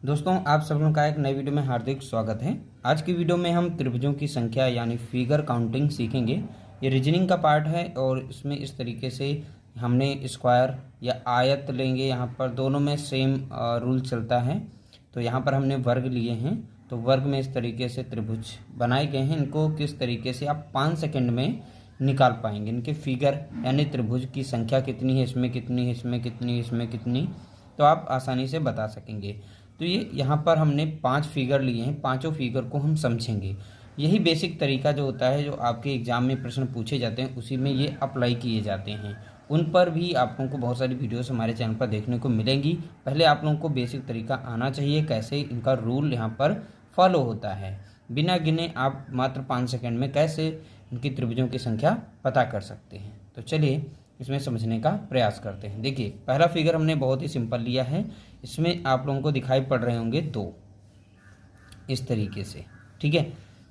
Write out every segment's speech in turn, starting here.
दोस्तों, आप सब लोगों का एक नई वीडियो में हार्दिक स्वागत है। आज की वीडियो में हम त्रिभुजों की संख्या यानी फिगर काउंटिंग सीखेंगे। ये रीजनिंग का पार्ट है और इसमें इस तरीके से हमने स्क्वायर या आयत लेंगे। यहाँ पर दोनों में सेम रूल चलता है। तो यहाँ पर हमने वर्ग लिए हैं, तो वर्ग में इस तरीके से त्रिभुज बनाए गए हैं। इनको किस तरीके से आप 5 सेकेंड में निकाल पाएंगे, इनके फिगर यानी त्रिभुज की संख्या कितनी है, इसमें कितनी है, इसमें कितनी, इसमें कितनी, तो आप आसानी से बता सकेंगे। तो ये यहाँ पर हमने 5 फिगर लिए हैं, पांचों फिगर को हम समझेंगे। यही बेसिक तरीका जो होता है, जो आपके एग्जाम में प्रश्न पूछे जाते हैं, उसी में ये अप्लाई किए जाते हैं। उन पर भी आप लोगों को बहुत सारी वीडियोस हमारे चैनल पर देखने को मिलेंगी। पहले आप लोगों को बेसिक तरीका आना चाहिए, कैसे इनका रूल यहाँ पर फॉलो होता है। बिना गिने आप मात्र 5 सेकेंड में कैसे इनकी त्रिभुजों की संख्या पता कर सकते हैं। तो चलिए इसमें समझने का प्रयास करते हैं। देखिए, पहला फिगर हमने बहुत ही सिंपल लिया है। इसमें आप लोगों को दिखाई पड़ रहे होंगे 2 इस तरीके से, ठीक है।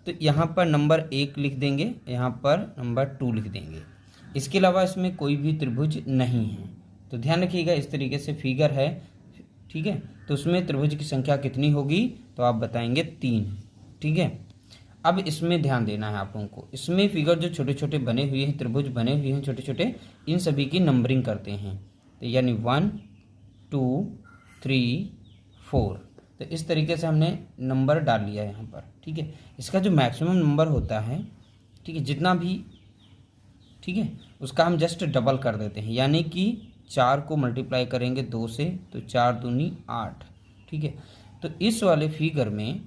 तो यहाँ पर नंबर 1 लिख देंगे, यहाँ पर नंबर 2 लिख देंगे। इसके अलावा इसमें कोई भी त्रिभुज नहीं है। तो ध्यान रखिएगा, इस तरीके से फिगर है, ठीक है। तो उसमें त्रिभुज की संख्या कितनी होगी, तो आप बताएंगे 3, ठीक है। अब इसमें ध्यान देना है आप लोगों को। इसमें फिगर जो छोटे छोटे बने हुए हैं, त्रिभुज बने हुए हैं छोटे छोटे, इन सभी की नंबरिंग करते हैं। तो यानी 1 2 3 4, तो इस तरीके से हमने नंबर डाल लिया है यहाँ पर, ठीक है। इसका जो मैक्सिमम नंबर होता है, ठीक है, जितना भी, ठीक है, उसका हम जस्ट डबल कर देते हैं। यानी कि 4 को मल्टीप्लाई करेंगे 2 से, तो 4 दूनी 8, ठीक है। तो इस वाले फिगर में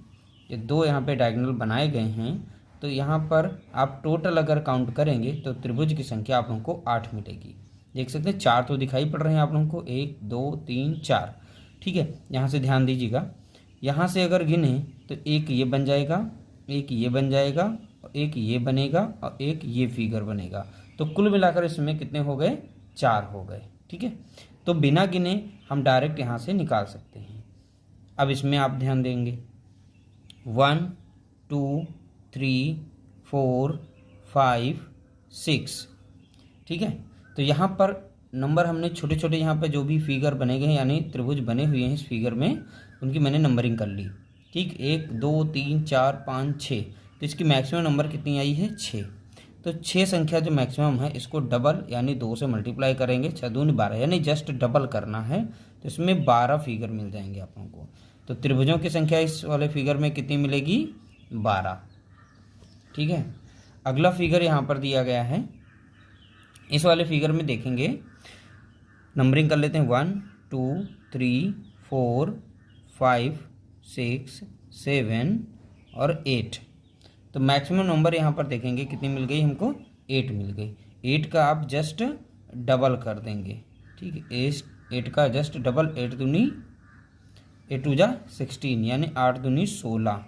ये 2 यहाँ पे डायगोनल बनाए गए हैं। तो यहाँ पर आप टोटल अगर काउंट करेंगे तो त्रिभुज की संख्या आप लोगों को 8 मिलेगी। देख सकते हैं 4 तो दिखाई पड़ रहे हैं आप लोगों को, 1 2 3 4, ठीक है। यहाँ से ध्यान दीजिएगा, यहाँ से अगर गिने तो एक ये बन जाएगा, एक ये बन जाएगा, एक ये बनेगा और एक ये फिगर बनेगा। तो कुल मिलाकर इसमें कितने हो गए, 4 हो गए, ठीक है। तो बिना गिने हम डायरेक्ट यहाँ से निकाल सकते हैं। अब इसमें आप ध्यान देंगे 1 2 3 4 5 6, ठीक है। तो यहाँ पर नंबर हमने छोटे छोटे यहाँ पर जो भी फिगर बने गए हैं यानी त्रिभुज बने हुए हैं इस फिगर में, उनकी मैंने नंबरिंग कर ली, ठीक। 1 2 3 4 5 6, तो इसकी मैक्सिमम नंबर कितनी आई है, 6। तो 6 संख्या जो मैक्सिमम है, इसको डबल यानी 2 से मल्टीप्लाई करेंगे, 6 दूनी 12, यानी जस्ट डबल करना है। तो इसमें 12 फिगर मिल जाएंगे आप लोगों को। तो त्रिभुजों की संख्या इस वाले फिगर में कितनी मिलेगी, 12, ठीक है। अगला फिगर यहाँ पर दिया गया है। इस वाले फिगर में देखेंगे, नंबरिंग कर लेते हैं 1 2 3 4 5 6 7 और 8। तो मैक्सिमम नंबर यहाँ पर देखेंगे कितनी मिल गई हमको, 8 मिल गई। 8 का आप जस्ट डबल कर देंगे, ठीक है। 8 का जस्ट डबल, 8 दूनी 8 2 जा 16, यानी 8 दूनी 16।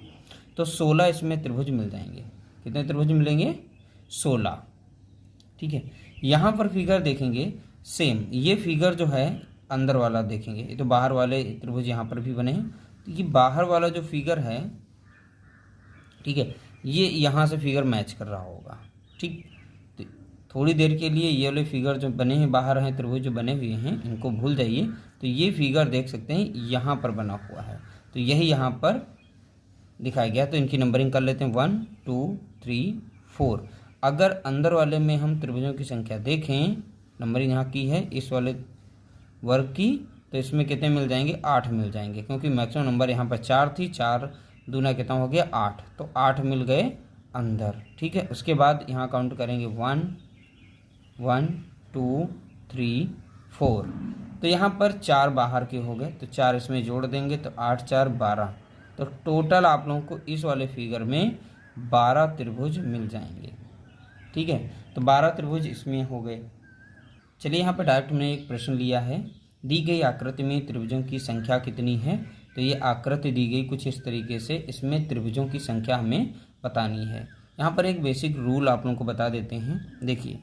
तो 16 इसमें त्रिभुज मिल जाएंगे। कितने त्रिभुज मिलेंगे, 16, ठीक है। यहाँ पर फिगर देखेंगे सेम, ये फिगर जो है अंदर वाला देखेंगे, ये तो बाहर वाले त्रिभुज यहाँ पर भी बने हैं। तो ये बाहर वाला जो फिगर है, ठीक है, ये यहाँ से फिगर मैच कर रहा होगा, ठीक। तो थोड़ी देर के लिए ये वाले फिगर जो बने हैं बाहर हैं, त्रिभुज जो बने हुए हैं, इनको भूल जाइए। तो ये फिगर देख सकते हैं यहाँ पर बना हुआ है, तो यही यहाँ पर दिखाया गया। तो इनकी नंबरिंग कर लेते हैं 1 2 3 4। अगर अंदर वाले में हम त्रिभुजों की संख्या देखें, नंबरिंग यहाँ की है इस वाले वर्ग की, तो इसमें कितने मिल जाएंगे, 8 मिल जाएंगे, क्योंकि मैक्सिमम नंबर यहाँ पर 4 थी। 4 दूना कितना हो गया, 8, तो 8 मिल गए अंदर, ठीक है। उसके बाद यहाँ काउंट करेंगे 1 1 2 3 4। तो यहाँ पर 4 बाहर के हो गए, तो 4 इसमें जोड़ देंगे, तो 8 4 12। तो टोटल आप लोगों को इस वाले फिगर में 12 त्रिभुज मिल जाएंगे, ठीक है। तो 12 त्रिभुज इसमें हो गए। चलिए यहाँ पर डायरेक्ट हमने एक प्रश्न लिया है, दी गई आकृति में त्रिभुजों की संख्या कितनी है। तो ये आकृति दी गई कुछ इस तरीके से, इसमें त्रिभुजों की संख्या हमें बतानी है। यहाँ पर एक बेसिक रूल आप लोगों को बता देते हैं। देखिए,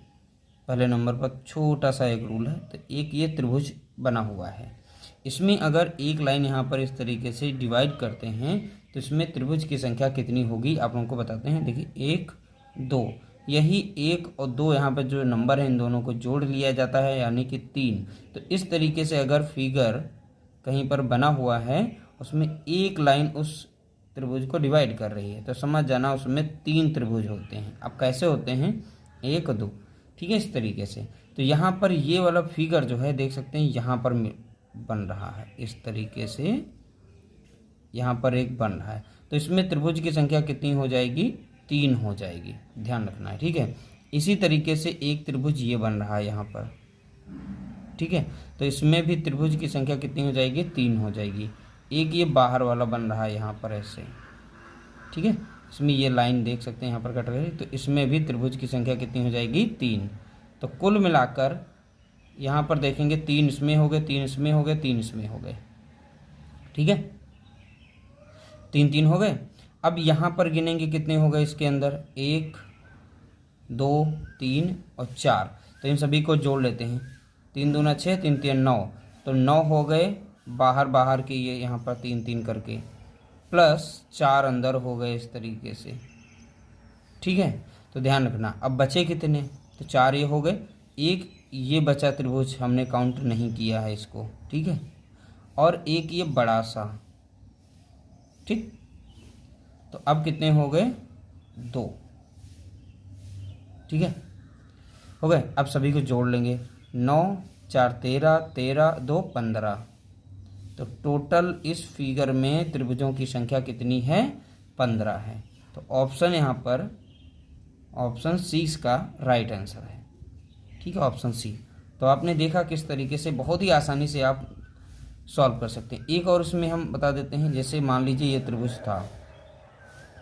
पहले नंबर पर छोटा सा एक रूल है। तो एक ये त्रिभुज बना हुआ है, इसमें अगर एक लाइन यहाँ पर इस तरीके से डिवाइड करते हैं, तो इसमें त्रिभुज की संख्या कितनी होगी आप लोगों को बताते हैं। देखिए 1 2, यही 1 और 2 यहाँ पर जो नंबर है इन दोनों को जोड़ लिया जाता है, यानी कि 3। तो इस तरीके से अगर फिगर कहीं पर बना हुआ है उसमें एक लाइन उस त्रिभुज को डिवाइड कर रही है, तो समझ जाना उसमें 3 त्रिभुज होते हैं। अब कैसे होते हैं, 1 2, ठीक है, इस तरीके से। तो यहाँ पर ये वाला फिगर जो है देख सकते हैं यहाँ पर बन रहा है, इस तरीके से यहाँ पर एक बन रहा है। तो इसमें त्रिभुज की संख्या कितनी हो जाएगी, 3 हो जाएगी, ध्यान रखना है, ठीक है। इसी तरीके से एक त्रिभुज ये बन रहा है यहाँ पर, ठीक है। तो इसमें भी त्रिभुज की संख्या कितनी हो जाएगी, 3 हो जाएगी। एक ये बाहर वाला बन रहा है यहाँ पर ऐसे, ठीक है, इसमें ये लाइन देख सकते हैं यहाँ पर कट रही है। तो इसमें भी त्रिभुज की संख्या कितनी हो जाएगी, 3। तो कुल मिलाकर यहाँ पर देखेंगे 3 इसमें हो गए, 3 इसमें हो गए, 3 इसमें हो गए, ठीक है, 3 3 हो गए। अब यहाँ पर गिनेंगे कितने हो गए इसके अंदर, 1 2 3 और 4। तो इन सभी को जोड़ लेते हैं, 3 दूना 6, 3 3 9, तो 9 हो गए बाहर बाहर के, ये यहाँ पर 3 3 करके, प्लस 4 अंदर हो गए इस तरीके से, ठीक है। तो ध्यान रखना, अब बचे कितने, तो 4 ये हो गए, एक ये बचा त्रिभुज हमने काउंट नहीं किया है इसको, ठीक है, और एक ये बड़ा सा, ठीक। तो अब कितने हो गए, 2, ठीक है, हो गए। अब सभी को जोड़ लेंगे, 9 4 13, 13 2 15। तो टोटल इस फिगर में त्रिभुजों की संख्या कितनी है, 15 है। तो ऑप्शन यहाँ पर ऑप्शन सी इसका राइट आंसर है, ठीक है, ऑप्शन सी। तो आपने देखा किस तरीके से बहुत ही आसानी से आप सॉल्व कर सकते हैं। एक और इसमें हम बता देते हैं, जैसे मान लीजिए ये त्रिभुज था,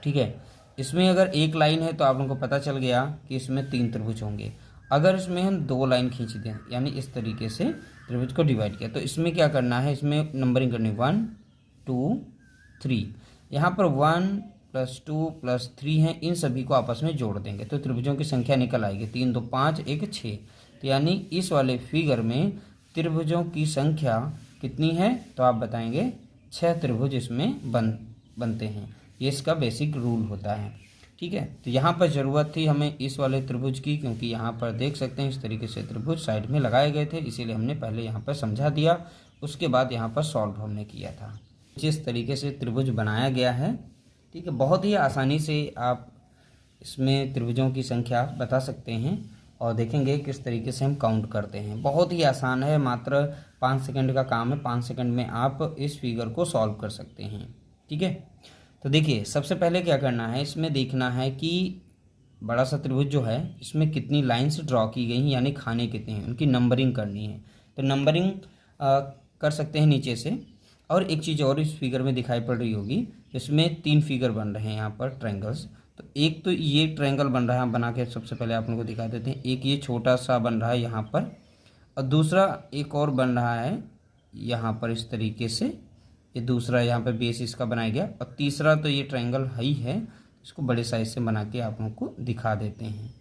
ठीक है, इसमें अगर एक लाइन है तो आप लोगों को पता चल गया कि इसमें 3 त्रिभुज होंगे। अगर इसमें हम 2 लाइन खींच दें, यानी इस तरीके से त्रिभुज को डिवाइड किया, तो इसमें क्या करना है, इसमें नंबरिंग करनी 1 2 3। यहाँ पर 1 + 2 + 3 है, इन सभी को आपस में जोड़ देंगे तो त्रिभुजों की संख्या निकल आएगी, 3 2 5 1 6। तो यानी इस वाले फिगर में त्रिभुजों की संख्या कितनी है, तो आप बताएंगे 6 त्रिभुज इसमें बनते हैं। ये इसका बेसिक रूल होता है, ठीक है। तो यहाँ पर ज़रूरत थी हमें इस वाले त्रिभुज की, क्योंकि यहाँ पर देख सकते हैं इस तरीके से त्रिभुज साइड में लगाए गए थे, इसीलिए हमने पहले यहाँ पर समझा दिया, उसके बाद यहाँ पर सॉल्व हमने किया था। जिस तरीके से त्रिभुज बनाया गया है, ठीक है, बहुत ही आसानी से आप इसमें त्रिभुजों की संख्या बता सकते हैं और देखेंगे किस तरीके से हम काउंट करते हैं। बहुत ही आसान है, मात्र 5 सेकंड का काम है, 5 सेकंड में आप इस फिगर को सॉल्व कर सकते हैं, ठीक है। तो देखिए, सबसे पहले क्या करना है, इसमें देखना है कि बड़ा सा त्रिभुज जो है इसमें कितनी लाइंस ड्रॉ की गई हैं, यानी खाने कितने हैं, उनकी नंबरिंग करनी है। तो नंबरिंग कर सकते हैं नीचे से। और एक चीज़ और इस फिगर में दिखाई पड़ रही होगी, इसमें 3 फिगर बन रहे हैं यहाँ पर ट्रायंगल्स। तो एक तो ये ट्रायंगल बन रहा है, हम बना के सबसे पहले आप लोगों को दिखा देते हैं। एक ये छोटा सा बन रहा है यहाँ पर, और दूसरा एक और बन रहा है यहाँ पर इस तरीके से, ये दूसरा यहाँ पर बेस इसका बनाया गया, और तीसरा तो ये ट्रायंगल ही है, इसको बड़े साइज से बना के आप लोगों को दिखा देते हैं,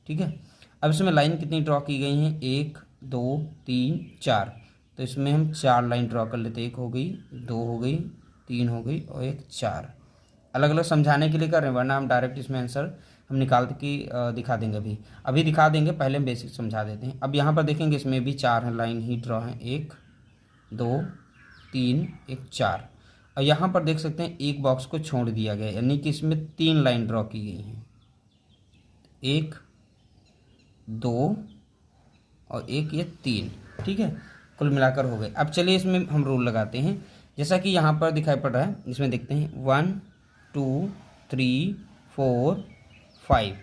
ठीक है। अब इसमें लाइन कितनी ड्रॉ की गई हैं, 1 2 3 4। तो इसमें हम 4 लाइन ड्रॉ कर लेते हैं, 1 हो गई, 2 हो गई, 3 हो गई और 1 4। अलग अलग समझाने के लिए कर रहे हैं, वरना हम डायरेक्ट इसमें आंसर हम निकाल के दिखा देंगे। अभी दिखा देंगे, पहले हम बेसिक समझा देते हैं। अब यहाँ पर देखेंगे इसमें भी 4 लाइन ही ड्रॉ हैं, 1 2 3 1 4। और यहाँ पर देख सकते हैं एक बॉक्स को छोड़ दिया गया, यानी कि इसमें 3 लाइन ड्रॉ की गई हैं, 1 2 और 1 ये 3, ठीक है, कुल मिलाकर हो गए। अब चलिए इसमें हम रूल लगाते हैं, जैसा कि यहाँ पर दिखाई पड़ रहा है, इसमें देखते हैं 1 2 3 4 5,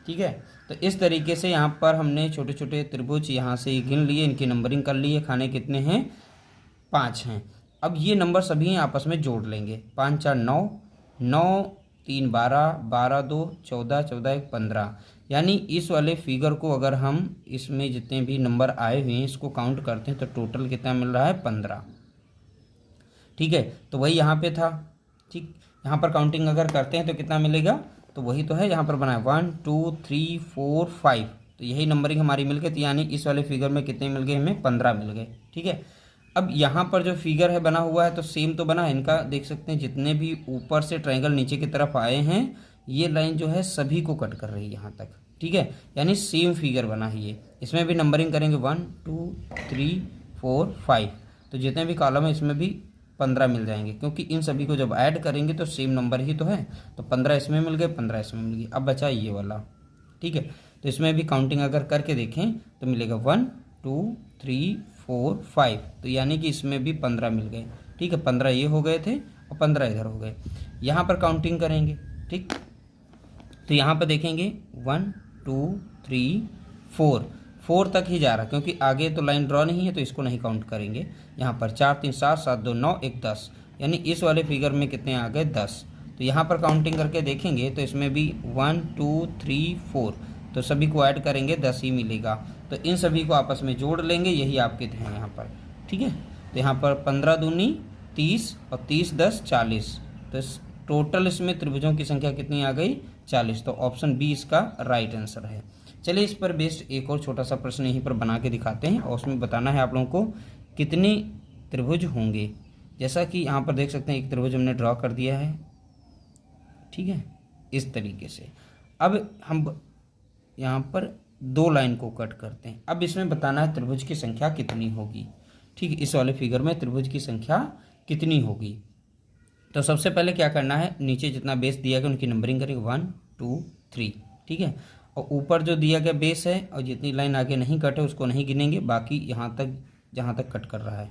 ठीक है। तो इस तरीके से यहाँ पर हमने छोटे छोटे त्रिभुज यहाँ से गिन लिए, इनकी नंबरिंग कर ली है, खाने कितने हैं, 5 हैं। अब ये नंबर सभी आपस में जोड़ लेंगे, 5 4 9, 9 3 12, 12 2 14, 14 1 15। यानी इस वाले फिगर को अगर हम इसमें जितने भी नंबर आए हुए हैं इसको काउंट करते हैं तो टोटल कितना मिल रहा है, 15, ठीक है। तो वही यहाँ पे था, ठीक, यहाँ पर काउंटिंग अगर करते हैं तो कितना मिलेगा, तो वही तो है यहाँ पर बनाया 1 2 3 4 5। तो यही नंबरिंग हमारी मिल गई, तो यानी इस वाले फिगर में कितने मिल गए, हमें 15 मिल गए, ठीक है। अब यहाँ पर जो फिगर है बना हुआ है तो सेम तो बना है, इनका देख सकते हैं जितने भी ऊपर से ट्रायंगल नीचे की तरफ आए हैं, ये लाइन जो है सभी को कट कर रही है यहाँ तक, ठीक है, यानी सेम फिगर बना है ये। इसमें भी नंबरिंग करेंगे 1 2 3 4 5, तो जितने भी कॉलम है इसमें भी 15 मिल जाएंगे, क्योंकि इन सभी को जब ऐड करेंगे तो सेम नंबर ही तो है। तो 15 इसमें मिल गए, 15 इसमें मिल गई। अब बचा ये वाला, ठीक है। तो इसमें भी काउंटिंग अगर करके देखें तो मिलेगा 1 2 3 4 5, तो यानी कि इसमें भी 15 मिल गए, ठीक है। 15 ये हो गए थे और 15 इधर हो गए। यहाँ पर काउंटिंग करेंगे, ठीक। तो यहाँ पर देखेंगे 1 2 3 4 तक ही जा रहा, क्योंकि आगे तो लाइन ड्रॉ नहीं है तो इसको नहीं काउंट करेंगे। यहाँ पर 4 3 7 7 2 9 1 10, यानी इस वाले फिगर में कितने आ गए 10। तो यहाँ पर काउंटिंग करके देखेंगे तो इसमें भी 1 2 3 4, तो सभी को ऐड करेंगे 10 ही मिलेगा। तो इन सभी को आपस में जोड़ लेंगे, यही आपके हैं यहाँ पर, ठीक है। तो यहाँ पर 15 दूनी 30 और 30 10 40, तो टोटल इसमें त्रिभुजों की संख्या कितनी आ गई 40। तो ऑप्शन बी इसका राइट आंसर है। चलिए इस पर बेस्ड एक और छोटा सा प्रश्न यहीं पर बना के दिखाते हैं, और उसमें बताना है आप लोगों को कितने त्रिभुज होंगे। जैसा कि यहाँ पर देख सकते हैं एक त्रिभुज हमने ड्रॉ कर दिया है, ठीक है, इस तरीके से। अब हम यहाँ पर 2 लाइन को कट करते हैं। अब इसमें बताना है त्रिभुज की संख्या कितनी होगी, ठीक है। इस वाले फिगर में त्रिभुज की संख्या कितनी होगी। तो सबसे पहले क्या करना है, नीचे जितना बेस दिया गया उनकी नंबरिंग करेंगे 1 2 3, ठीक है। और ऊपर जो दिया गया बेस है और जितनी लाइन आगे नहीं कट है उसको नहीं गिनेंगे, बाकी यहाँ तक जहाँ तक कट कर रहा है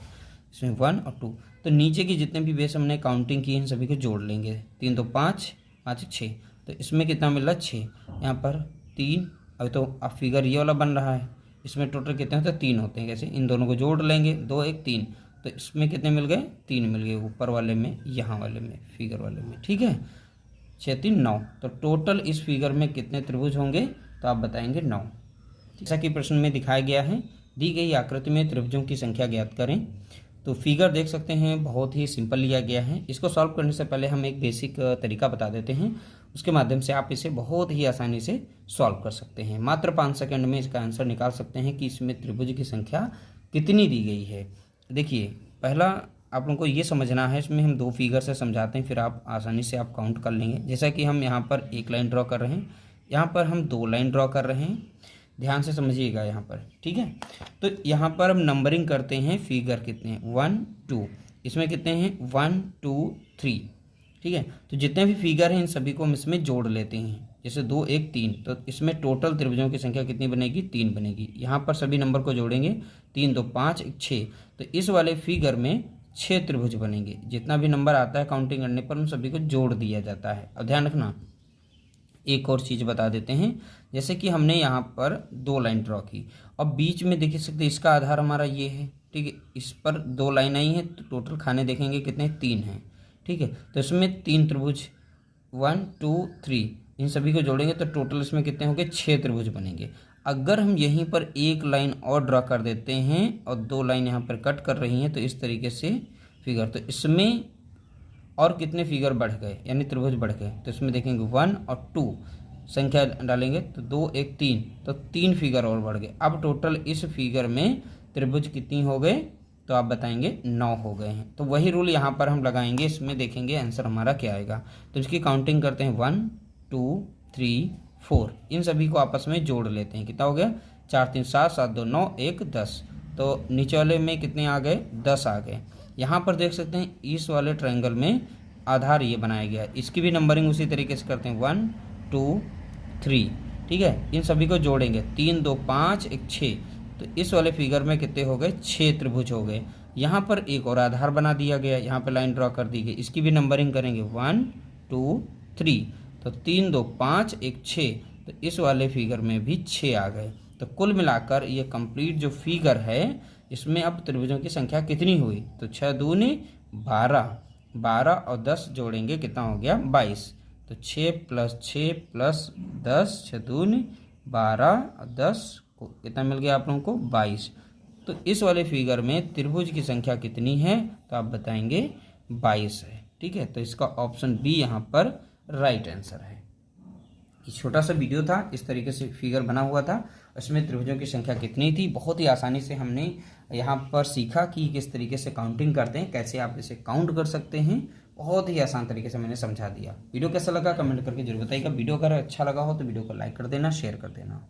इसमें 1 और 2। तो नीचे की जितने भी बेस हमने काउंटिंग की इन सभी को जोड़ लेंगे। 3 2 5 5 6, तो इसमें कितना मिल रहा है 6। यहाँ पर 3, अभी तो अब फिगर ये वाला बन रहा है, इसमें टोटल कितने होते हैं 3 होते हैं। कैसे, इन दोनों को जोड़ लेंगे 2 1 3, तो इसमें कितने मिल गए 3 मिल गए ऊपर वाले में, यहाँ वाले में, फिगर वाले में, ठीक है। 6 3 9, तो टोटल इस फिगर में कितने त्रिभुज होंगे, तो आप बताएंगे 9। जैसा कि प्रश्न में दिखाया गया है, दी गई आकृति में त्रिभुजों की संख्या ज्ञात करें। तो फिगर देख सकते हैं बहुत ही सिंपल लिया गया है। इसको सॉल्व करने से पहले हम एक बेसिक तरीका बता देते हैं, उसके माध्यम से आप इसे बहुत ही आसानी से सॉल्व कर सकते हैं। मात्र 5 सेकंड में इसका आंसर निकाल सकते हैं कि इसमें त्रिभुज की संख्या कितनी दी गई है। देखिए, पहला आप लोगों को ये समझना है, इसमें हम 2 फिगर से समझाते हैं, फिर आप आसानी से आप काउंट कर लेंगे। जैसा कि हम यहाँ पर एक लाइन ड्रॉ कर रहे हैं, यहाँ पर हम 2 लाइन ड्रॉ कर रहे हैं, ध्यान से समझिएगा यहाँ पर, ठीक है। तो यहाँ पर हम नंबरिंग करते हैं, फिगर कितने हैं 1 2, इसमें कितने हैं 1 2 3, ठीक है। तो जितने भी फिगर हैं इन सभी को हम इसमें जोड़ लेते हैं। जैसे 2 1 3, तो इसमें टोटल त्रिभुजों की संख्या कितनी बनेगी 3 बनेगी। यहाँ पर सभी नंबर को जोड़ेंगे 3 2 5 1 6, तो इस वाले फिगर में 6 त्रिभुज बनेंगे। जितना भी नंबर आता है काउंटिंग करने पर उन सभी को जोड़ दिया जाता है। अब ध्यान रखना, एक और चीज़ बता देते हैं, जैसे कि हमने यहाँ पर 2 लाइन ड्रॉ की और बीच में देख सकते इसका आधार हमारा ये है, ठीक है। इस पर 2 लाइन आई हैं, तो टोटल खाने देखेंगे कितने 3 हैं, ठीक है। तो इसमें 3 त्रिभुज 1 2 3, इन सभी को जोड़ेंगे तो टोटल इसमें कितने होंगे 6 त्रिभुज बनेंगे। अगर हम यहीं पर एक लाइन और ड्रॉ कर देते हैं और 2 लाइन यहाँ पर कट कर रही हैं, तो इस तरीके से फिगर, तो इसमें और कितने फिगर बढ़ गए, यानी त्रिभुज बढ़ गए। तो इसमें देखेंगे 1 और 2 संख्या डालेंगे तो 2 1 3, तो 3 फिगर और बढ़ गए। अब टोटल इस फिगर में त्रिभुज कितनी हो गए, तो आप बताएंगे 9 हो गए हैं। तो वही रूल यहाँ पर हम लगाएंगे, इसमें देखेंगे आंसर हमारा क्या आएगा। तो इसकी काउंटिंग करते हैं 1 2 3 4, इन सभी को आपस में जोड़ लेते हैं। कितना हो गया 4 3 7 7 2 9 1 10, तो नीचे वाले में कितने आ गए 10 आ गए। यहाँ पर देख सकते हैं इस वाले ट्रायंगल में आधार ये बनाया गया है, इसकी भी नंबरिंग उसी तरीके से करते हैं 1 2 3, ठीक है। इन सभी को जोड़ेंगे 3 2 5 1 6, तो इस वाले फिगर में कितने हो गए 6 त्रिभुज हो गए। यहाँ पर एक और आधार बना दिया गया, यहाँ पर लाइन ड्रॉ कर दी गई, इसकी भी नंबरिंग करेंगे 1 2 3, तो 3 2 5 1 6, तो इस वाले फिगर में भी 6 आ गए। तो कुल मिलाकर ये कंप्लीट जो फिगर है इसमें अब त्रिभुजों की संख्या कितनी हुई, तो 6 दूनी 12, 12 और 10 जोड़ेंगे कितना हो गया 22, तो 6 + 6 + 10, 6 दूनी 12 और 10 को कितना मिल गया आप लोगों को 22। तो इस वाले फिगर में त्रिभुज की संख्या कितनी है, तो आप बताएंगे 22 है, ठीक है। तो इसका ऑप्शन बी यहाँ पर राइट आंसर है। छोटा सा वीडियो था, इस तरीके से फिगर बना हुआ था, इसमें त्रिभुजों की संख्या कितनी थी बहुत ही आसानी से हमने यहाँ पर सीखा कि किस तरीके से काउंटिंग करते हैं, कैसे आप इसे काउंट कर सकते हैं। बहुत ही आसान तरीके से मैंने समझा दिया। वीडियो कैसा लगा कमेंट करके जरूर बताइएगा। वीडियो अगर अच्छा लगा हो तो वीडियो को लाइक कर देना, शेयर कर देना।